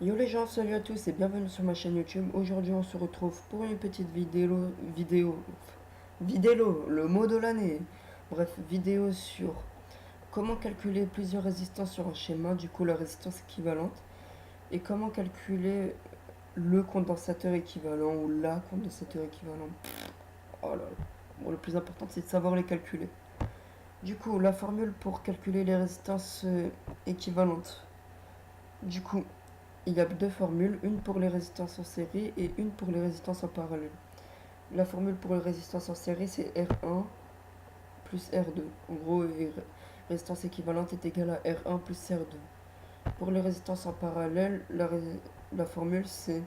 Yo les gens, salut à tous et bienvenue sur ma chaîne YouTube. Aujourd'hui on se retrouve pour une petite vidéo, le mot de l'année. Bref, vidéo sur comment calculer plusieurs résistances sur un schéma, du coup la résistance équivalente, et comment calculer le condensateur équivalent ou la condensateur équivalente. Oh là là. Bon, le plus important c'est de savoir les calculer. Du coup, la formule pour calculer les résistances équivalentes. Du coup, il y a deux formules, une pour les résistances en série et une pour les résistances en parallèle. La formule pour les résistances en série, c'est R1 plus R2. En gros, résistance équivalente est égale à R1 plus R2. Pour les résistances en parallèle, la formule, c'est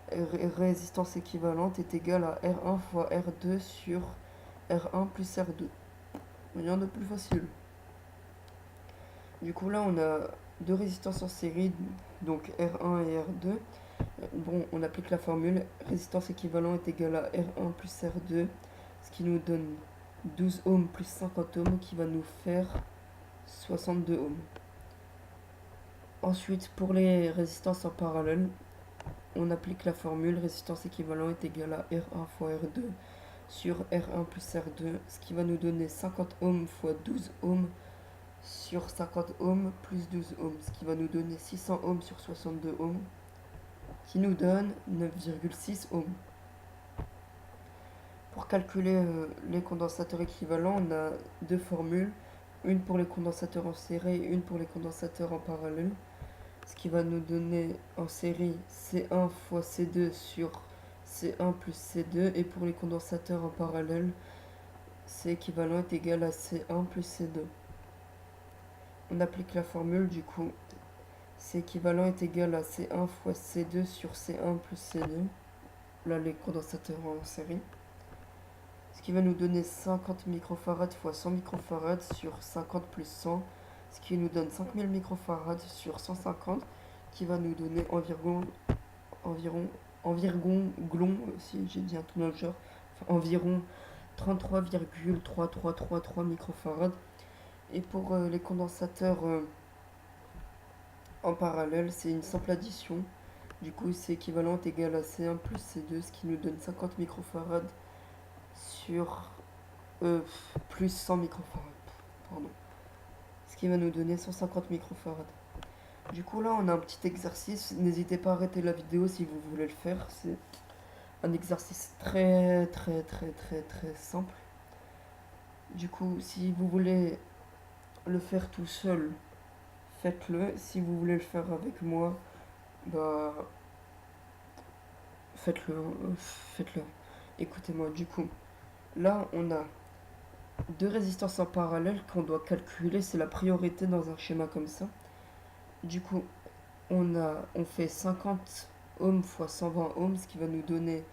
résistance équivalente est égale à R1 fois R2 sur R1 plus R2. Rien de plus facile. Du coup, là, on a deux résistances en série, donc R1 et R2. Bon, on applique la formule résistance équivalente est égale à R1 plus R2, ce qui nous donne 12 ohms plus 50 ohms, qui va nous faire 62 ohms. Ensuite, pour les résistances en parallèle, on applique la formule résistance équivalente est égale à R1 fois R2 sur R1 plus R2, ce qui va nous donner 50 ohms fois 12 ohms sur 50 ohms plus 12 ohms, ce qui va nous donner 600 ohms sur 62 ohms, qui nous donne 9,6 ohms. Pour calculer les condensateurs équivalents, on a deux formules, une pour les condensateurs en série et une pour les condensateurs en parallèle, ce qui va nous donner en série C1 fois C2 sur C1 plus C2, et pour les condensateurs en parallèle, C équivalent est égal à C1 plus C2. On applique la formule, du coup, C équivalent est égal à C1 fois C2 sur C1 plus C2, là les condensateurs en série. Ce qui va nous donner 50 microfarads fois 100 microfarads sur 50 plus 100, ce qui nous donne 5000 microfarads sur 150, qui va nous donner environ, si j'ai dit un tout dans le genre, enfin, environ 33,3333 microfarads. Et pour les condensateurs en parallèle, c'est une simple addition. Du coup, c'est équivalent égal à C1 plus C2, ce qui nous donne 50 microfarads sur plus 100 microfarads. Pardon. Ce qui va nous donner 150 microfarads. Du coup, là, on a un petit exercice. N'hésitez pas à arrêter la vidéo si vous voulez le faire. C'est un exercice très, très, très, très, très simple. Du coup, si vous voulez le faire tout seul, faites-le. Si vous voulez le faire avec moi, bah, faites-le. Faites-le. Écoutez-moi, du coup, là, on a deux résistances en parallèle qu'on doit calculer. C'est la priorité dans un schéma comme ça. Du coup, on fait 50 ohms fois 120 ohms, ce qui va nous donner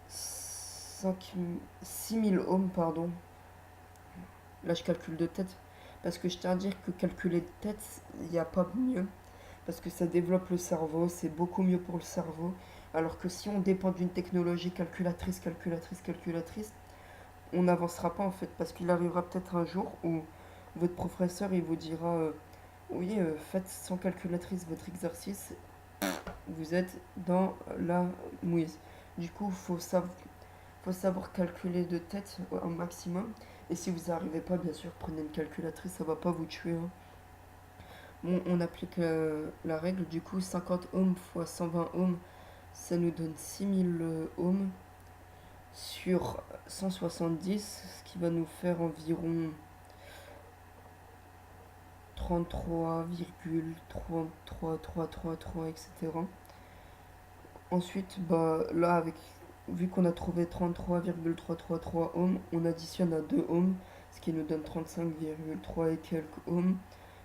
6000 ohms, pardon. Là, je calcule de tête. Parce que je tiens à dire que calculer de tête, il n'y a pas mieux. Parce que ça développe le cerveau, c'est beaucoup mieux pour le cerveau. Alors que si on dépend d'une technologie calculatrice, on n'avancera pas en fait. Parce qu'il arrivera peut-être un jour où votre professeur il vous dira oui, faites sans calculatrice votre exercice, vous êtes dans la mouise. Du coup, faut savoir calculer de tête au maximum. Et si vous n'arrivez pas, bien sûr, prenez une calculatrice, ça va pas vous tuer, hein. Bon, on applique la règle, du coup, 50 ohms fois 120 ohms, ça nous donne 6000 ohms sur 170, ce qui va nous faire environ 33,33333, etc. Ensuite, bah, là, vu qu'on a trouvé 33,333 ohms, on additionne à 2 ohms, ce qui nous donne 35,3 et quelques ohms,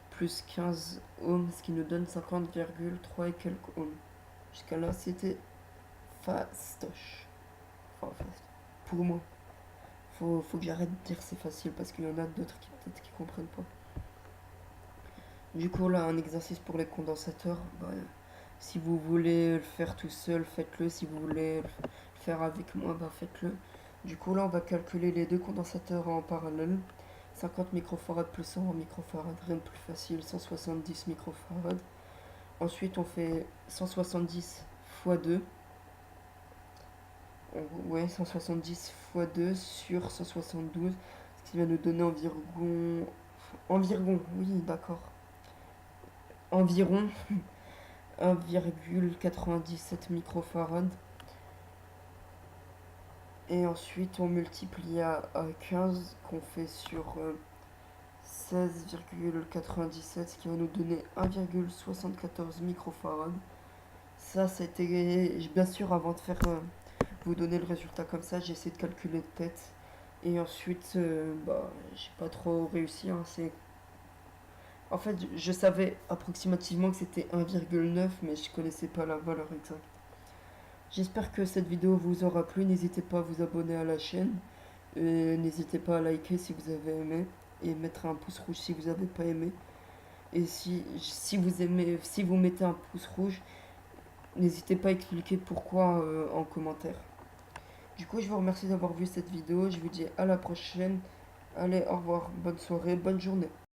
plus 15 ohms, ce qui nous donne 50,3 et quelques ohms. Jusqu'à là, c'était fastoche. Enfin, fast. Pour moi. Faut que j'arrête de dire c'est facile, parce qu'il y en a d'autres qui peut-être qui comprennent pas. Du coup, là, un exercice pour les condensateurs. Bah, si vous voulez le faire tout seul, faites-le. Si vous voulez le faire avec moi, bah faites-le. Du coup, là, on va calculer les deux condensateurs en parallèle. 50 microfarads plus 100 microfarads, rien de plus facile. 170 microfarads. Ensuite, on fait 170 fois 2. Ouais, 170 fois 2 sur 172. Ce qui va nous donner environ. Environ, oui, d'accord. Environ 1,97 microfarad. Et ensuite, on multiplie à 15 qu'on fait sur 16,97, ce qui va nous donner 1,74 microfarad. Ça, c'était bien sûr avant de faire vous donner le résultat comme ça, j'ai essayé de calculer de tête. Et ensuite, j'ai pas trop réussi, hein. En fait, je savais approximativement que c'était 1,9, mais je connaissais pas la valeur exacte. J'espère que cette vidéo vous aura plu. N'hésitez pas à vous abonner à la chaîne. Et n'hésitez pas à liker si vous avez aimé. Et mettre un pouce rouge si vous n'avez pas aimé. Et si vous aimez, si vous mettez un pouce rouge, n'hésitez pas à expliquer pourquoi en commentaire. Du coup, je vous remercie d'avoir vu cette vidéo. Je vous dis à la prochaine. Allez, au revoir. Bonne soirée, bonne journée.